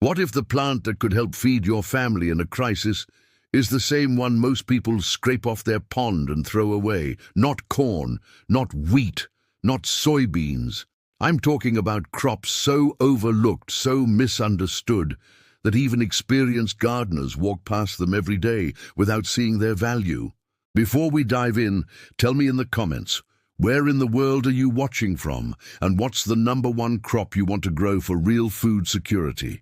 What if the plant that could help feed your family in a crisis is the same one most people scrape off their pond and throw away? Not corn, not wheat, not soybeans. I'm talking about crops so overlooked, so misunderstood, that even experienced gardeners walk past them every day without seeing their value. Before we dive in, tell me in the comments, where in the world are you watching from, and what's the #1 crop you want to grow for real food security?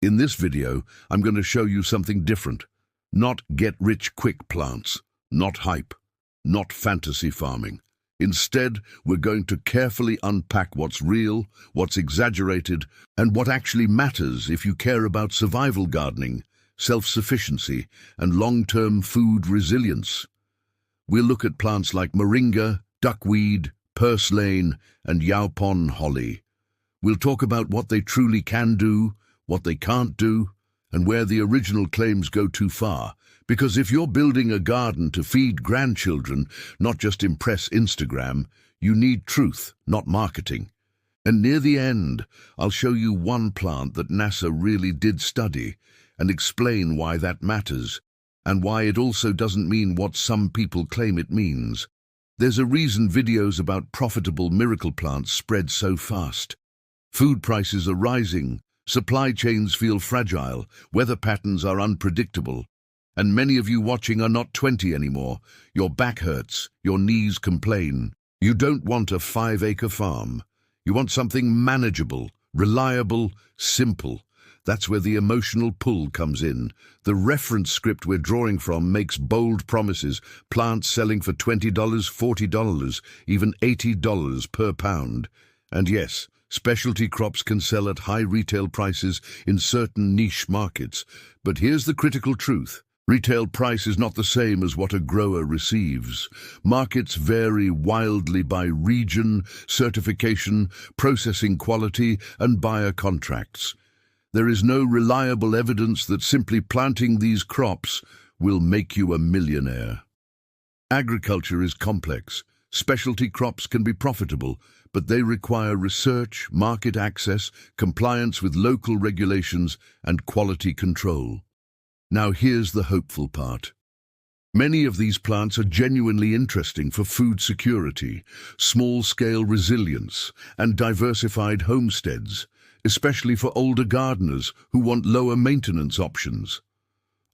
In this video, I'm going to show you something different. Not get-rich-quick plants, not hype, not fantasy farming. Instead, we're going to carefully unpack what's real, what's exaggerated, and what actually matters if you care about survival gardening, self-sufficiency, and long-term food resilience. We'll look at plants like moringa, duckweed, purslane, and yaupon holly. We'll talk about what they truly can do, what they can't do, and where the original claims go too far. Because if you're building a garden to feed grandchildren, not just impress Instagram, you need truth, not marketing. And near the end, I'll show you one plant that NASA really did study and explain why that matters, and why it also doesn't mean what some people claim it means. There's a reason videos about profitable miracle plants spread so fast. Food prices are rising, supply chains feel fragile, weather patterns are unpredictable, and many of you watching are not 20 anymore. Your back hurts, your knees complain. You don't want a 5-acre farm. You want something manageable, reliable, simple. That's where the emotional pull comes in. The reference script we're drawing from makes bold promises, plants selling for $20, $40, even $80 per pound. And yes, specialty crops can sell at high retail prices in certain niche markets. But here's the critical truth. Retail price is not the same as what a grower receives. Markets vary wildly by region, certification, processing quality, and buyer contracts. There is no reliable evidence that simply planting these crops will make you a millionaire. Agriculture is complex. Specialty crops can be profitable, but they require research, market access, compliance with local regulations, and quality control. Now here's the hopeful part. Many of these plants are genuinely interesting for food security, small-scale resilience, and diversified homesteads, especially for older gardeners who want lower maintenance options.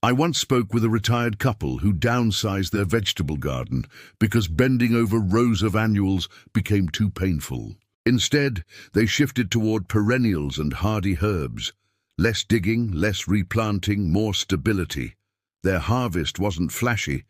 I once spoke with a retired couple who downsized their vegetable garden because bending over rows of annuals became too painful. Instead, they shifted toward perennials and hardy herbs. Less digging, less replanting, more stability. Their harvest wasn't flashy,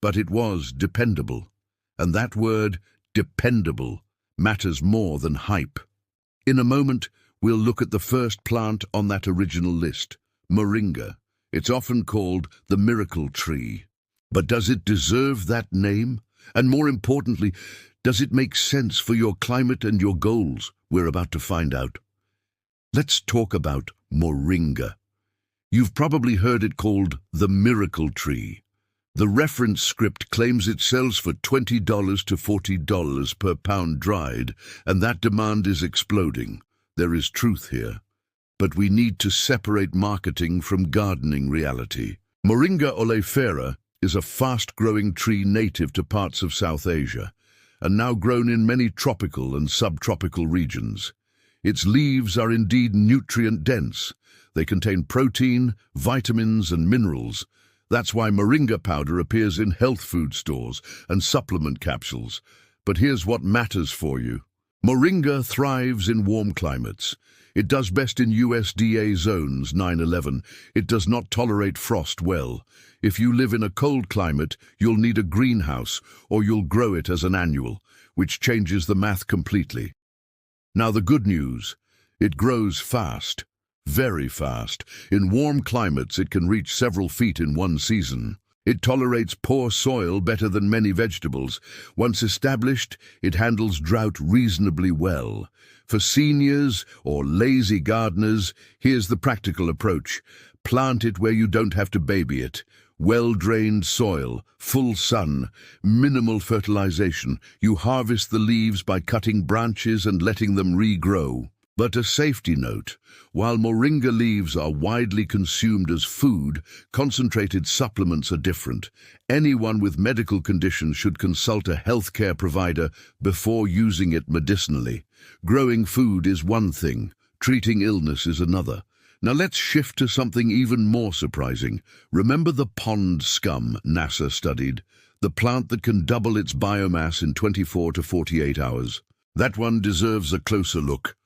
but it was dependable. And that word, dependable, matters more than hype. In a moment, we'll look at the first plant on that original list, moringa. It's often called the miracle tree. But does it deserve that name? And more importantly, does it make sense for your climate and your goals? We're about to find out. Let's talk about moringa. You've probably heard it called the miracle tree. The reference script claims it sells for $20 to $40 per pound dried, and that demand is exploding. There is truth here. But we need to separate marketing from gardening reality. Moringa oleifera is a fast-growing tree native to parts of South Asia, and now grown in many tropical and subtropical regions. Its leaves are indeed nutrient-dense. They contain protein, vitamins, and minerals. That's why moringa powder appears in health food stores and supplement capsules. But here's what matters for you. Moringa thrives in warm climates. It does best in USDA zones 9-11. It does not tolerate frost well. If you live in a cold climate, you'll need a greenhouse, or you'll grow it as an annual, which changes the math completely. Now the good news, it grows fast, very fast. In warm climates, it can reach several feet in one season. It tolerates poor soil better than many vegetables. Once established, it handles drought reasonably well. For seniors or lazy gardeners, here's the practical approach. Plant it where you don't have to baby it. Well-drained soil, full sun, minimal fertilization. You harvest the leaves by cutting branches and letting them regrow. But a safety note, while moringa leaves are widely consumed as food, concentrated supplements are different. Anyone with medical conditions should consult a healthcare provider before using it medicinally. Growing food is one thing, treating illness is another. Now let's shift to something even more surprising. Remember the pond scum NASA studied? The plant that can double its biomass in 24 to 48 hours. That one deserves a closer look.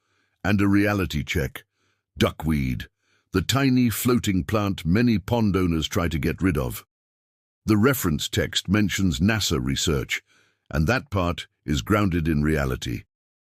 And a reality check. Duckweed, the tiny floating plant many pond owners try to get rid of. The reference text mentions NASA research, and that part is grounded in reality.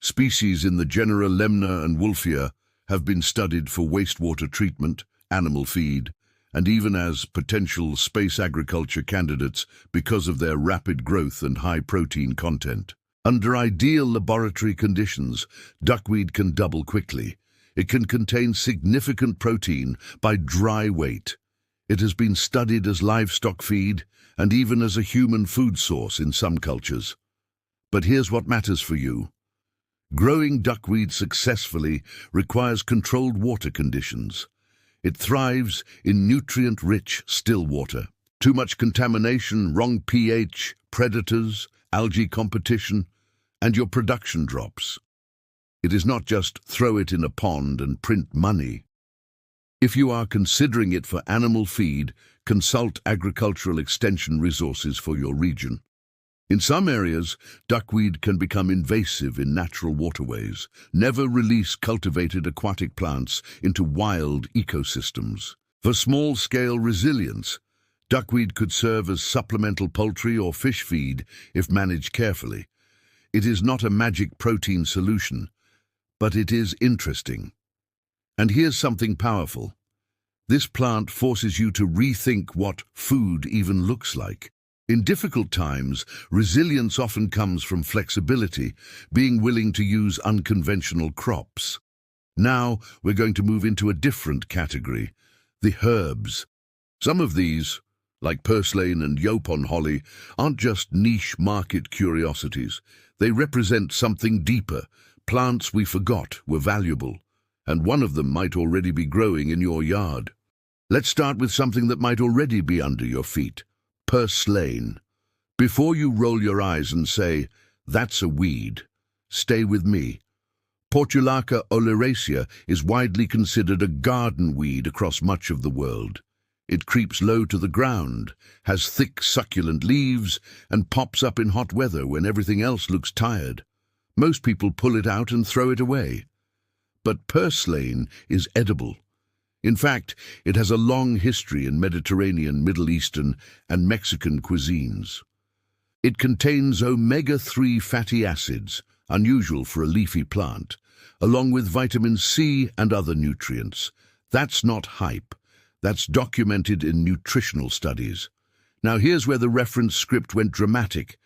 Species in the genera Lemna and Wolfia have been studied for wastewater treatment, animal feed, and even as potential space agriculture candidates because of their rapid growth and high protein content. Under ideal laboratory conditions, duckweed can double quickly. It can contain significant protein by dry weight. It has been studied as livestock feed and even as a human food source in some cultures. But here's what matters for you. Growing duckweed successfully requires controlled water conditions. It thrives in nutrient-rich still water. Too much contamination, wrong pH, predators, algae competition, and your production drops. It is not just throw it in a pond and print money. If you are considering it for animal feed, consult agricultural extension resources for your region. In some areas, duckweed can become invasive in natural waterways. Never release cultivated aquatic plants into wild ecosystems. For small-scale resilience, duckweed could serve as supplemental poultry or fish feed if managed carefully. It is not a magic protein solution, but it is interesting. And here's something powerful. This plant forces you to rethink what food even looks like. In difficult times, resilience often comes from flexibility, being willing to use unconventional crops. Now, we're going to move into a different category, the herbs. Some of these, like purslane and yaupon holly, aren't just niche market curiosities. They represent something deeper. Plants we forgot were valuable, and one of them might already be growing in your yard. Let's start with something that might already be under your feet. Purslane. Before you roll your eyes and say, "That's a weed," stay with me. Portulaca oleracea is widely considered a garden weed across much of the world. It creeps low to the ground, has thick succulent leaves, and pops up in hot weather when everything else looks tired. Most people pull it out and throw it away. But purslane is edible. In fact, it has a long history in Mediterranean, Middle Eastern, and Mexican cuisines. It contains omega-3 fatty acids, unusual for a leafy plant, along with vitamin C and other nutrients. That's not hype. That's documented in nutritional studies. Now here's where the reference script went dramatic,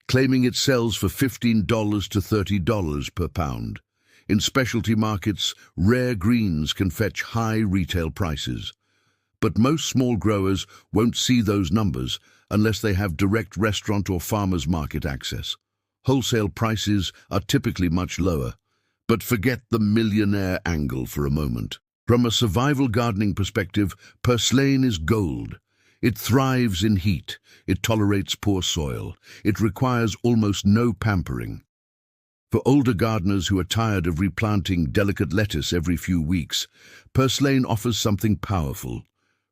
claiming it sells for $15 to $30 per pound. In specialty markets, rare greens can fetch high retail prices. But most small growers won't see those numbers unless they have direct restaurant or farmers market access. Wholesale prices are typically much lower. But forget the millionaire angle for a moment. From a survival gardening perspective, purslane is gold. It thrives in heat. It tolerates poor soil. It requires almost no pampering. For older gardeners who are tired of replanting delicate lettuce every few weeks, purslane offers something powerful: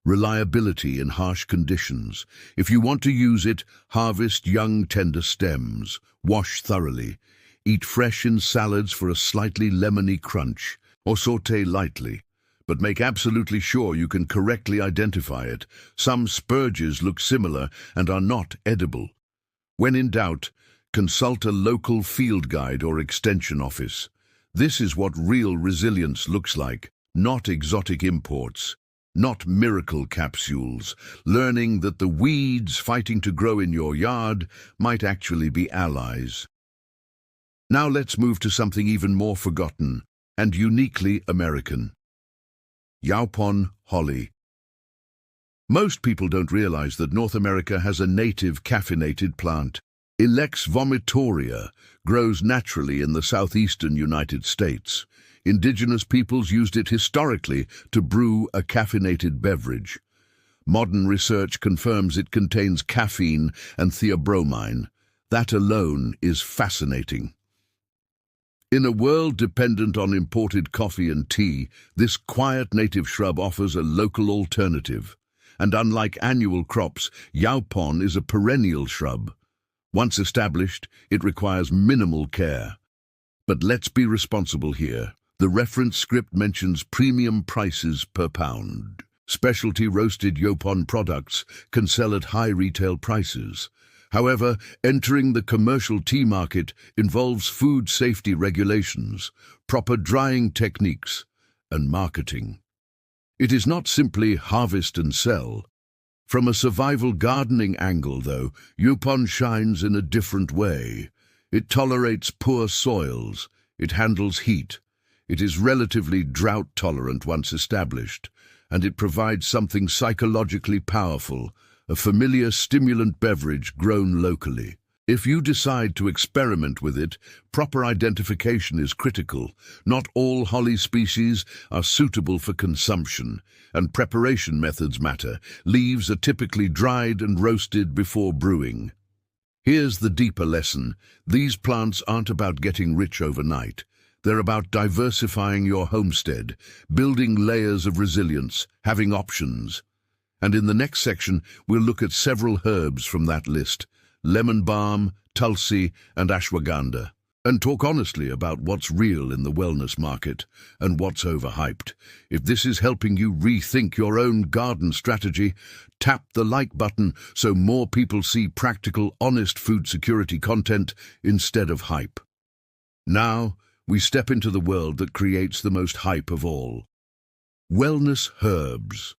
reliability in harsh conditions. If you want to use it, harvest young, tender stems, wash thoroughly, eat fresh in salads for a slightly lemony crunch, or sauté lightly. But make absolutely sure you can correctly identify it. Some spurges look similar and are not edible. When in doubt, consult a local field guide or extension office. This is what real resilience looks like, not exotic imports, not miracle capsules, learning that the weeds fighting to grow in your yard might actually be allies. Now let's move to something even more forgotten and uniquely American. Yaupon holly. Most people don't realize that North America has a native caffeinated plant. Ilex vomitoria grows naturally in the southeastern United States. Indigenous peoples used it historically to brew a caffeinated beverage. Modern research confirms it contains caffeine and theobromine. That alone is fascinating. In a world dependent on imported coffee and tea, this quiet native shrub offers a local alternative. And unlike annual crops, yaupon is a perennial shrub. Once established, it requires minimal care. But let's be responsible here. The reference script mentions premium prices per pound. Specialty roasted yaupon products can sell at high retail prices. However, entering the commercial tea market involves food safety regulations, proper drying techniques, and marketing. It is not simply harvest and sell. From a survival gardening angle, though, yaupon shines in a different way. It tolerates poor soils, it handles heat, it is relatively drought-tolerant once established, and it provides something psychologically powerful, a familiar stimulant beverage grown locally. If you decide to experiment with it, proper identification is critical. Not all holly species are suitable for consumption, and preparation methods matter. Leaves are typically dried and roasted before brewing. Here's the deeper lesson. These plants aren't about getting rich overnight. They're about diversifying your homestead, building layers of resilience, having options. And in the next section, we'll look at several herbs from that list: lemon balm, tulsi, and ashwagandha, and talk honestly about what's real in the wellness market and what's overhyped. If this is helping you rethink your own garden strategy, tap the like button so more people see practical, honest food security content instead of hype. Now, we step into the world that creates the most hype of all: wellness herbs.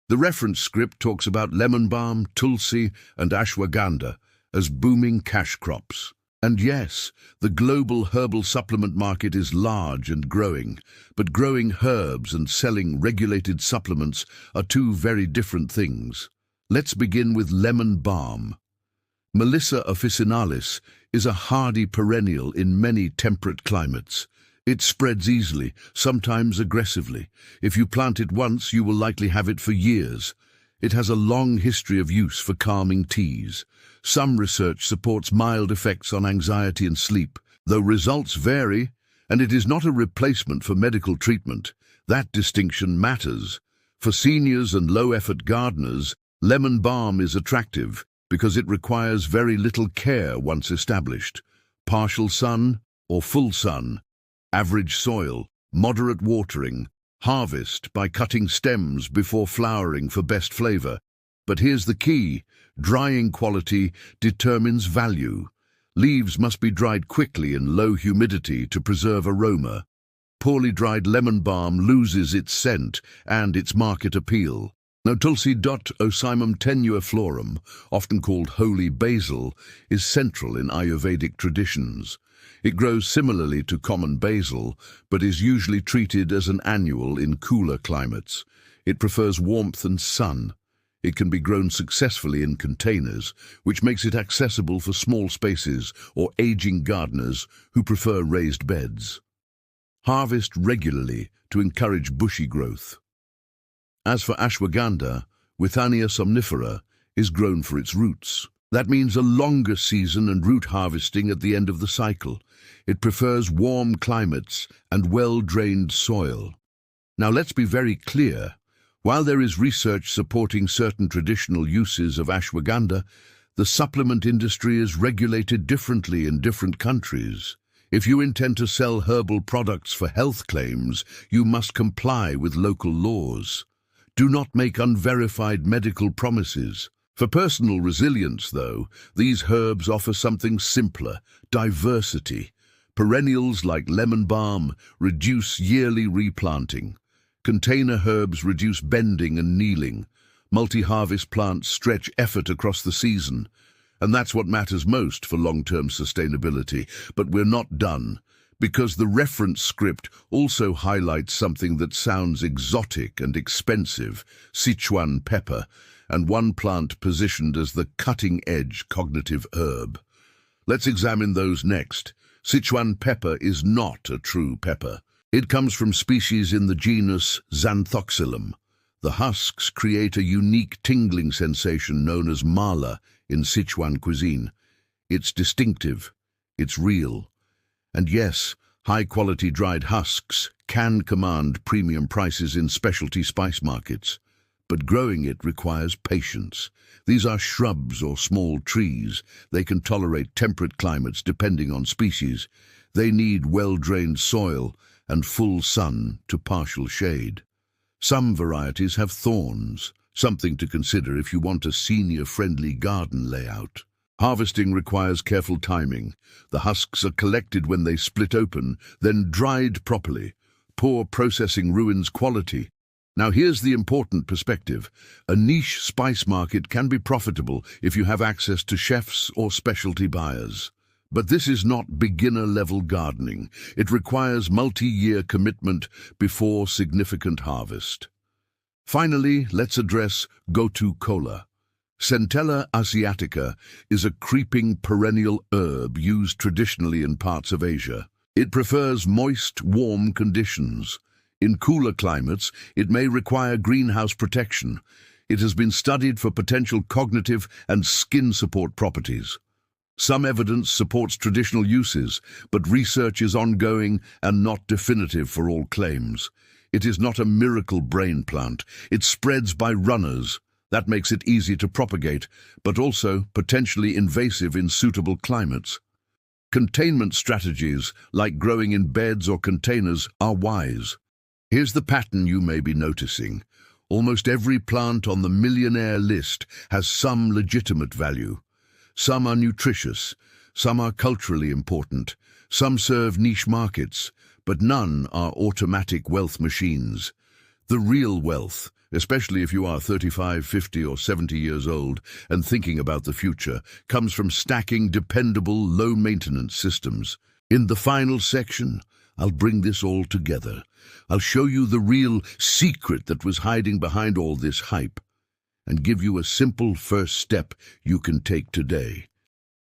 The reference script talks about lemon balm, tulsi, and ashwagandha as booming cash crops. And yes, the global herbal supplement market is large and growing, but growing herbs and selling regulated supplements are two very different things. Let's begin with lemon balm. Melissa officinalis is a hardy perennial in many temperate climates. It spreads easily, sometimes aggressively. If you plant it once, you will likely have it for years. It has a long history of use for calming teas. Some research supports mild effects on anxiety and sleep, though results vary, and it is not a replacement for medical treatment. That distinction matters. For seniors and low-effort gardeners, lemon balm is attractive because it requires very little care once established. Partial sun or full sun, average soil, moderate watering, harvest by cutting stems before flowering for best flavor. But here's the key: drying quality determines value. Leaves must be dried quickly in low humidity to preserve aroma. Poorly dried lemon balm loses its scent and its market appeal. Now, tulsi osimum tenuiflorum, often called holy basil, is central in Ayurvedic traditions. It grows similarly to common basil, but is usually treated as an annual in cooler climates. It prefers warmth and sun. It can be grown successfully in containers, which makes it accessible for small spaces or aging gardeners who prefer raised beds. Harvest regularly to encourage bushy growth. As for ashwagandha, Withania somnifera is grown for its roots. That means a longer season and root harvesting at the end of the cycle. It prefers warm climates and well-drained soil. Now let's be very clear. While there is research supporting certain traditional uses of ashwagandha, the supplement industry is regulated differently in different countries. If you intend to sell herbal products for health claims, you must comply with local laws. Do not make unverified medical promises. For personal resilience, though, these herbs offer something simpler: diversity. Perennials like lemon balm reduce yearly replanting. Container herbs reduce bending and kneeling. Multi-harvest plants stretch effort across the season. And that's what matters most for long-term sustainability. But we're not done, because the reference script also highlights something that sounds exotic and expensive: Sichuan pepper, and one plant positioned as the cutting-edge cognitive herb. Let's examine those next. Sichuan pepper is not a true pepper. It comes from species in the genus Xanthoxylum. The husks create a unique tingling sensation known as mala in Sichuan cuisine. It's distinctive, it's real. And yes, high-quality dried husks can command premium prices in specialty spice markets. But growing it requires patience. These are shrubs or small trees. They can tolerate temperate climates depending on species. They need well-drained soil and full sun to partial shade. Some varieties have thorns, something to consider if you want a senior-friendly garden layout. Harvesting requires careful timing. The husks are collected when they split open, then dried properly. Poor processing ruins quality. Now here's the important perspective. A niche spice market can be profitable if you have access to chefs or specialty buyers. But this is not beginner-level gardening. It requires multi-year commitment before significant harvest. Finally, let's address gotu kola. Centella asiatica is a creeping perennial herb used traditionally in parts of Asia. It prefers moist, warm conditions. In cooler climates, it may require greenhouse protection. It has been studied for potential cognitive and skin support properties. Some evidence supports traditional uses, but research is ongoing and not definitive for all claims. It is not a miracle brain plant. It spreads by runners. That makes it easy to propagate, but also potentially invasive in suitable climates. Containment strategies, like growing in beds or containers, are wise. Here's the pattern you may be noticing. Almost every plant on the millionaire list has some legitimate value. Some are nutritious, some are culturally important, some serve niche markets, but none are automatic wealth machines. The real wealth, especially if you are 35, 50 or 70 years old and thinking about the future, comes from stacking dependable, low-maintenance systems. In the final section, I'll bring this all together. I'll show you the real secret that was hiding behind all this hype, and give you a simple first step you can take today.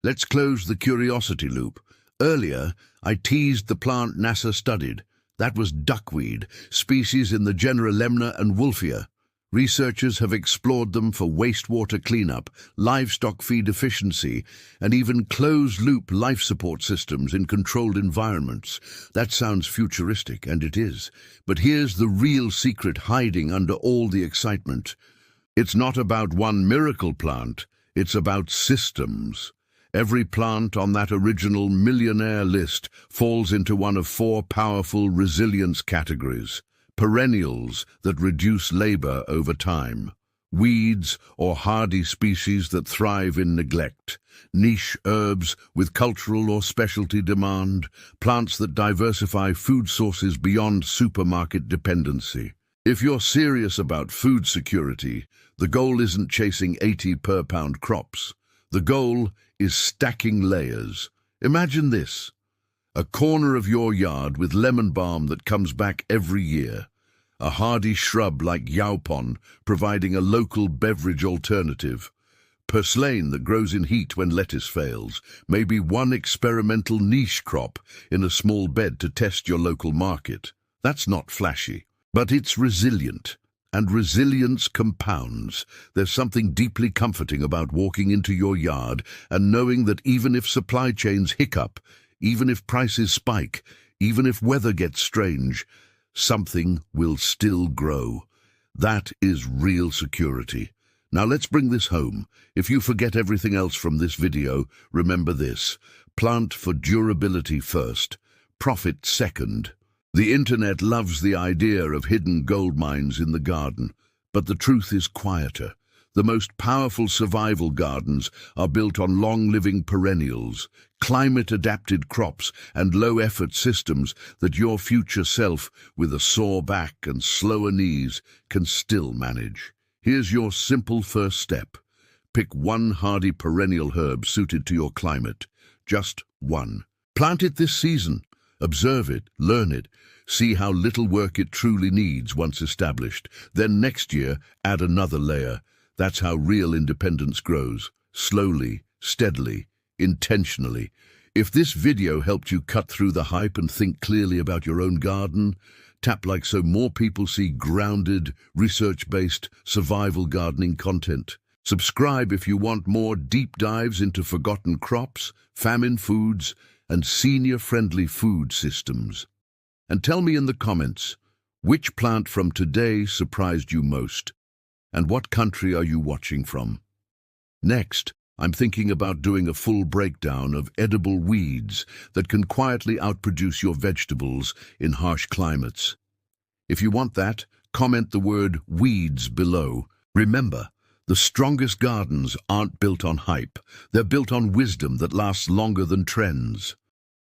Let's close the curiosity loop. Earlier, I teased the plant NASA studied. That was duckweed, species in the genera Lemna and Wolffia. Researchers have explored them for wastewater cleanup, livestock feed efficiency, and even closed-loop life support systems in controlled environments. That sounds futuristic, and it is. But here's the real secret hiding under all the excitement. It's not about one miracle plant, it's about systems. Every plant on that original millionaire list falls into one of four powerful resilience categories. Perennials that reduce labor over time. Weeds or hardy species that thrive in neglect. Niche herbs with cultural or specialty demand. Plants that diversify food sources beyond supermarket dependency. If you're serious about food security, the goal isn't chasing 80 per pound crops. The goal is stacking layers. Imagine this. A corner of your yard with lemon balm that comes back every year. A hardy shrub like yaupon providing a local beverage alternative. Purslane that grows in heat when lettuce fails. Maybe one experimental niche crop in a small bed to test your local market. That's not flashy, but it's resilient. And resilience compounds. There's something deeply comforting about walking into your yard and knowing that even if supply chains hiccup, even if prices spike, even if weather gets strange, something will still grow. That is real security. Now let's bring this home. If you forget everything else from this video, remember this. Plant for durability first, profit second. The internet loves the idea of hidden gold mines in the garden, but the truth is quieter. The most powerful survival gardens are built on long-living perennials, climate-adapted crops and low-effort systems that your future self, with a sore back and slower knees, can still manage. Here's your simple first step. Pick one hardy perennial herb suited to your climate. Just one. Plant it this season. Observe it, learn it, see how little work it truly needs once established. Then next year, add another layer. That's how real independence grows. Slowly, steadily, intentionally. If this video helped you cut through the hype and think clearly about your own garden, tap like so more people see grounded, research-based, survival gardening content. Subscribe if you want more deep dives into forgotten crops, famine foods, and senior-friendly food systems. And tell me in the comments, which plant from today surprised you most? And what country are you watching from? Next, I'm thinking about doing a full breakdown of edible weeds that can quietly outproduce your vegetables in harsh climates. If you want that, comment the word weeds below. Remember, the strongest gardens aren't built on hype. They're built on wisdom that lasts longer than trends.